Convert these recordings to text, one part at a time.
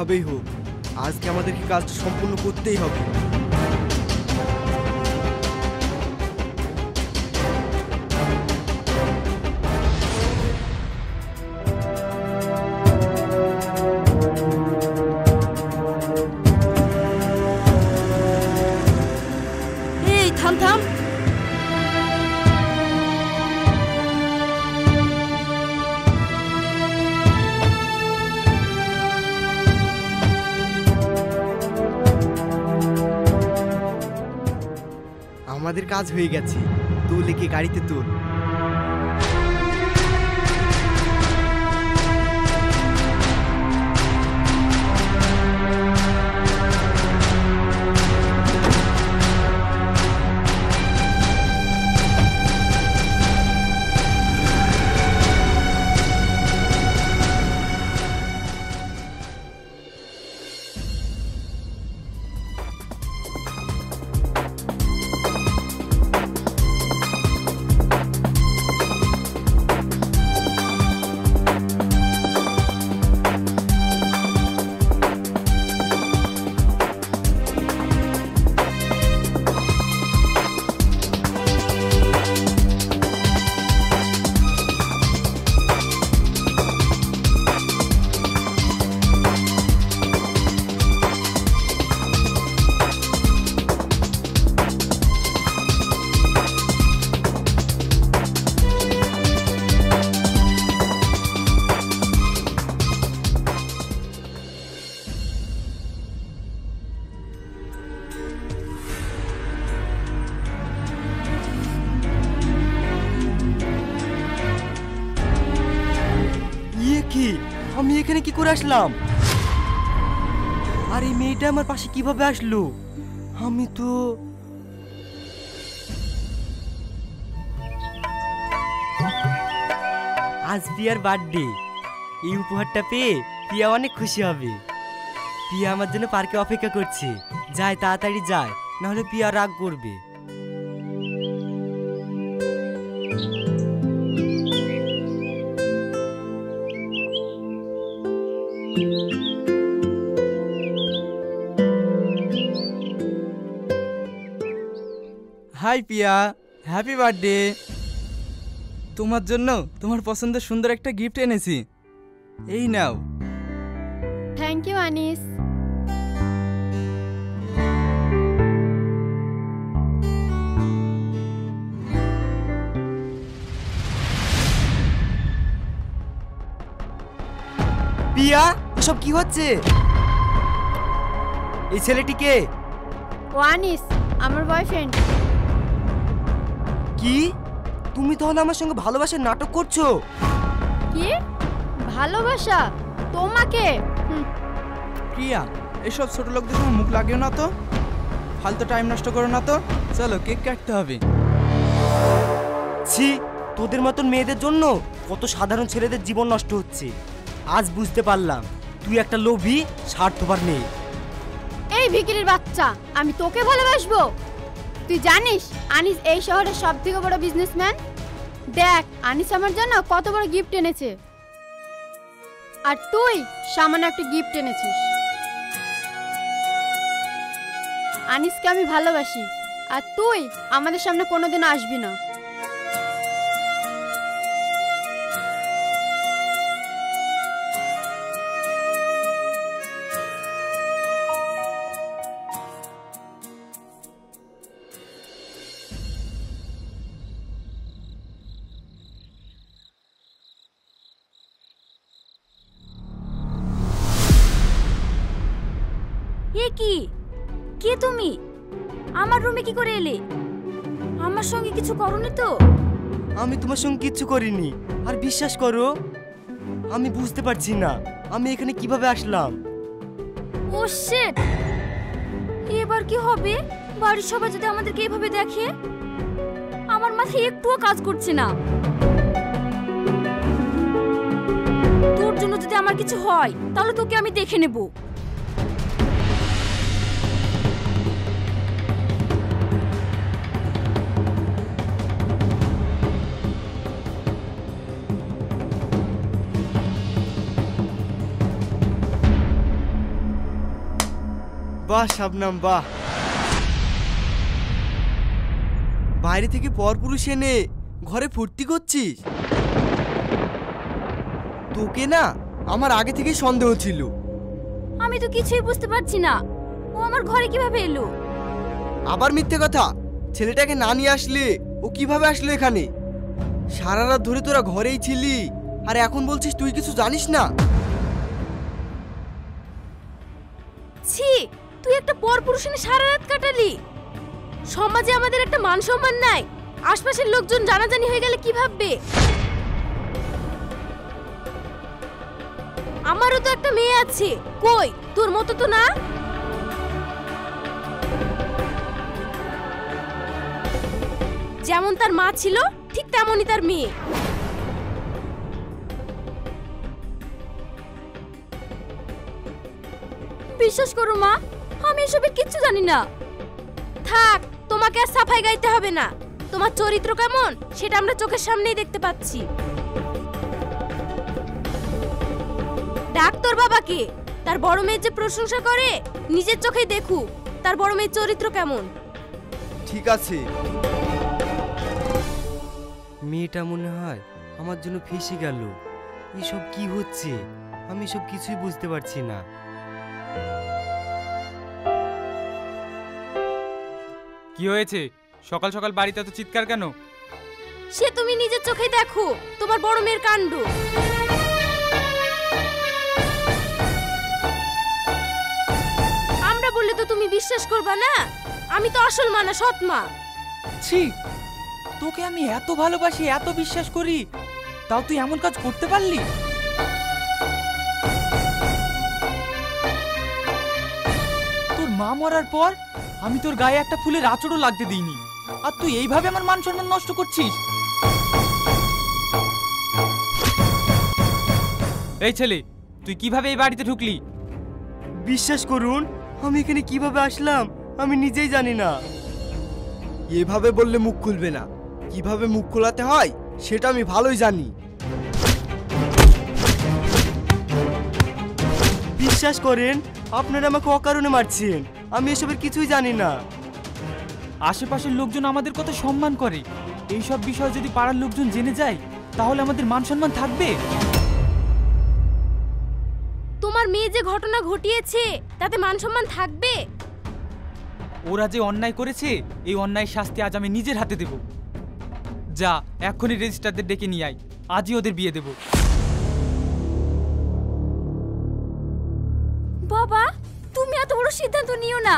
যেভাবেই হোক আজকে আমাদেরকে কাজটা সম্পূর্ণ করতেই হবে। এই থাম থাম, আমাদের কাজ হয়ে গেছে, তুল একে গাড়িতে তুল। কি আমি এখানে কি করে আসলাম? আর এই মেয়েটা আমার পাশে কিভাবে আসলো? আমি তো আজ পিয়ার বার্থডে, এই উপহারটা পেয়ে পিয়া অনেক খুশি হবে। পিয়া আমার জন্য পার্কে অপেক্ষা করছে, যায় তাড়াতাড়ি যায়, নাহলে পিয়া রাগ করবে। Hi Piya, happy birthday. তোমার জন্য তোমার পছন্দের সুন্দর একটা গিফট এনেছি, এই নাও। Thank you Anis. পিয়া এসব কি হচ্ছে? এই ছেলেটি কে? ও আনিস, আমার বয়ফ্রেন্ড। কি তুমি তাহলে আমার সঙ্গে ভালোবাসার নাটক করছো? কি ভালোবাসা তোমাকে? প্রিয়া, এসব ছোট লোকদের সঙ্গে মুখ লাগিও না তো, ফালতু টাইম নষ্ট করো না তো, চলো কেক কাটতে হবে। ছি, তোদের মতন মেয়েদের জন্য কত সাধারণ ছেলেদের জীবন নষ্ট হচ্ছে। আজ বুঝতে পারলাম তুই একটা লোভী স্বার্থপর মেয়ে। এই ভিখিরির বাচ্চা, আমি তোকে ভালোবাসবো? তুই জানিস আনিস এই শহরের সবথেকে বড় বিজনেসম্যান। দেখ আনিস আমার জন্য কত বড় গিফট এনেছে, আর তুই সামান্য একটা গিফট এনেছিস। আনিসকে আমি ভালোবাসি, আর তুই আমাদের সামনে কোনোদিনও আসবি না। এ কি, কে তুমি? আমার রুমে কি করে এলে? আমার সঙ্গে কিছু করনি তো? আমি তোমার সঙ্গে কিচ্ছু করিনি, আর বিশ্বাস করো আমি বুঝতে পারছি না আমি এখানে কিভাবে আসলাম। ও শিট, এবার কি হবে? বাড়ির সবাই যদি আমাদেরকে এইভাবে দেখে, আমার মাথায় একটুও কাজ করছে না। তোর জন্য যদি আমার কিছু হয় তাহলে তোকে আমি দেখে নেব। বাহ শাবনাম বাহ, বাইরে থেকে পরপুরুষ এনে ঘরে ফুর্তি করছিস? তোকে না আমার আগে থেকেই সন্দেহ ছিল। আমি তো কিছুই বুঝতে পারছি না, ও আমার ঘরে কিভাবে এলো? আবার মিথ্যে কথা, ছেলেটাকে না নিয়ে আসলে ও কিভাবে আসলো এখানে? সারা রাত ধরে তোরা ঘরেই ছিলি, আর এখন বলছিস তুই কিছু জানিস না? ছি, তুই একটা পরপুরুষ এনে সারা রাত কাটালি। সমাজে আমাদের একটা মান সম্মান নাই, আশপাশের লোকজন জানাজানি হয়ে গেলে কি ভাববে? আমারও তো একটা মেয়ে আছে, কই তোর মতো তো না। যেমন তার মা ছিল ঠিক তেমনই তার মেয়ে। বিশ্বাস করো মা, আমি এসবের কিচ্ছু জানি না। থাক, তোমাকে আর সাফাই গাইতে হবে না। তোমার চরিত্র কেমন সেটা আমরা চোখের সামনেই দেখতে পাচ্ছি। ডাক্তার বাবাকে, তার বড় মেয়ের যে প্রশংসা করে, নিজের চোখেই দেখু তার বড় মেয়ের চরিত্র কেমন। ঠিক আছে। মেয়েটা মনে হয় আমার জন্য ফেঁসে গেল। এসব কি হচ্ছে? আমি সব কিছুই বুঝতে পারছি না। কি হয়েছে? সকাল সকাল বাড়িতে এত চিৎকার কেন? সে তুমি নিজের চোখেই দেখো তোমার বড় মেয়ের কাণ্ড। আমরা বললে তো তুমি বিশ্বাস করবা না। আমি তো আসল মা না, সৎ মা। ছি, তোকে আমি এত ভালোবাসি, এত বিশ্বাস করি, তাও তুই এমন কাজ করতে পারলি? তোর মা মরার পর আমি তোর গায়ে একটা ফুলের আঁচড়ও লাগতে দিইনি, আর তুই এইভাবে আমার মান সম্মান নষ্ট করছিস। এই ছেলে, তুই কিভাবে এই বাড়িতে ঢুকলি? বিশ্বাস করুন, আমি এখানে কিভাবে আসলাম আমি নিজেই জানি না। এভাবে বললে মুখ খুলবে না। কিভাবে মুখ খোলাতে হয় সেটা আমি ভালোই জানি। বিশ্বাস করেন, আপনারা আমাকে অকারণে মারছেন। আমি এসবের কিছুই জানি না। আশেপাশের লোকজন আমাদের কত সম্মান করে, এই সব বিষয় যদি পাড়ার লোকজন জেনে যায় তাহলে আমাদের মান সম্মান থাকবে? তোমার মেয়ে যে ঘটনা ঘটিয়েছে তাতে মান সম্মান থাকবে? ওরা যে অন্যায় করেছে, এই অন্যায় শাস্তি আজ আমি নিজের হাতে দেব। যা, এক্ষুনি রেজিস্ট্রারদের ডেকে নিয়ে আয়, আজই ওদের বিয়ে দেব। বাবা, তুমি এত বড় সিদ্ধান্ত নিও না।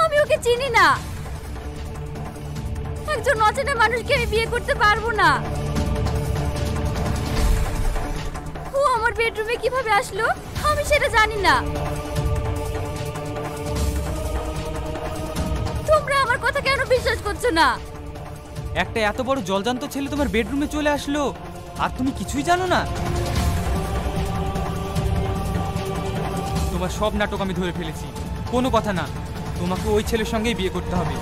আমি ওকে চিনি না। একজন অচেনা মানুষকে আমি বিয়ে করতে পারবো না। ও আমার বেডরুমে কিভাবে আসলো আমি সেটা জানি না। তোমরা আমার কথা কেন বিশ্বাস করছো না? একটা এত বড় জলজান্ত ছেলে তোমার বেডরুমে চলে আসলো, আর তুমি কিছুই জানো না? তোমার সব নাটক আমি ধরে ফেলেছি। কোনো কথা না, তোমাকে ওই ছেলের সঙ্গেই বিয়ে করতে হবে।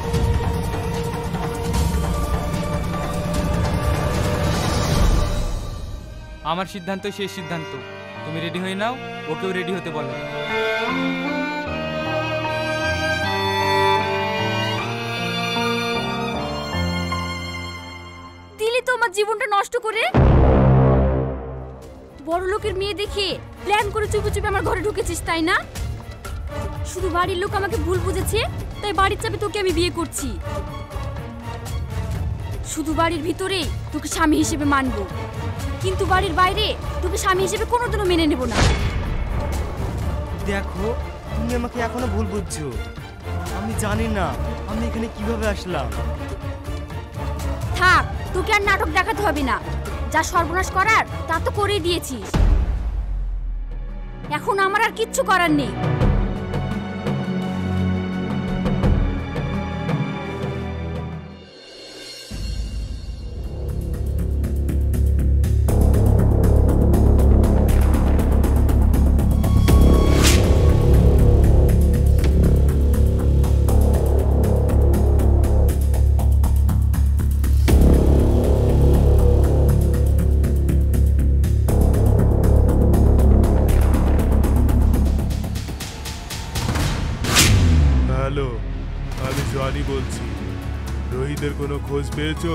আমার সিদ্ধান্তই শেষ সিদ্ধান্ত। তুমি রেডি হয়ে নাও, ওকেও রেডি হতে বলো। দিলি তো আমার জীবনটা নষ্ট করে। বড় লোকের মেয়ে দেখে প্ল্যান করে চুপি চুপি আমার ঘরে ঢুকেছিস, তাই না? শুধু বাড়ির লোক আমাকে ভুল বুঝেছে, তাই বাড়ির চাপে তোকে আমি বিয়ে করছি। শুধু বাড়ির ভিতরেই তোকে স্বামী হিসেবে মানবো, কিন্তু বাড়ির বাইরে তোকে স্বামী হিসেবে কোনোদিনও মেনে নেব না। দেখো, তুমি আমাকে এখনো ভুল বুঝছো। আমি জানি না আমি এখানে কিভাবে আসলাম। থাক, তোকে আর নাটক দেখাতে হবে না। যা সর্বনাশ করার তা তো করেই দিয়েছিস। এখন আমার আর কিচ্ছু করার নেই। আমি জনি বলছি। রোহিতের কোনো খোঁজ পেয়েছো?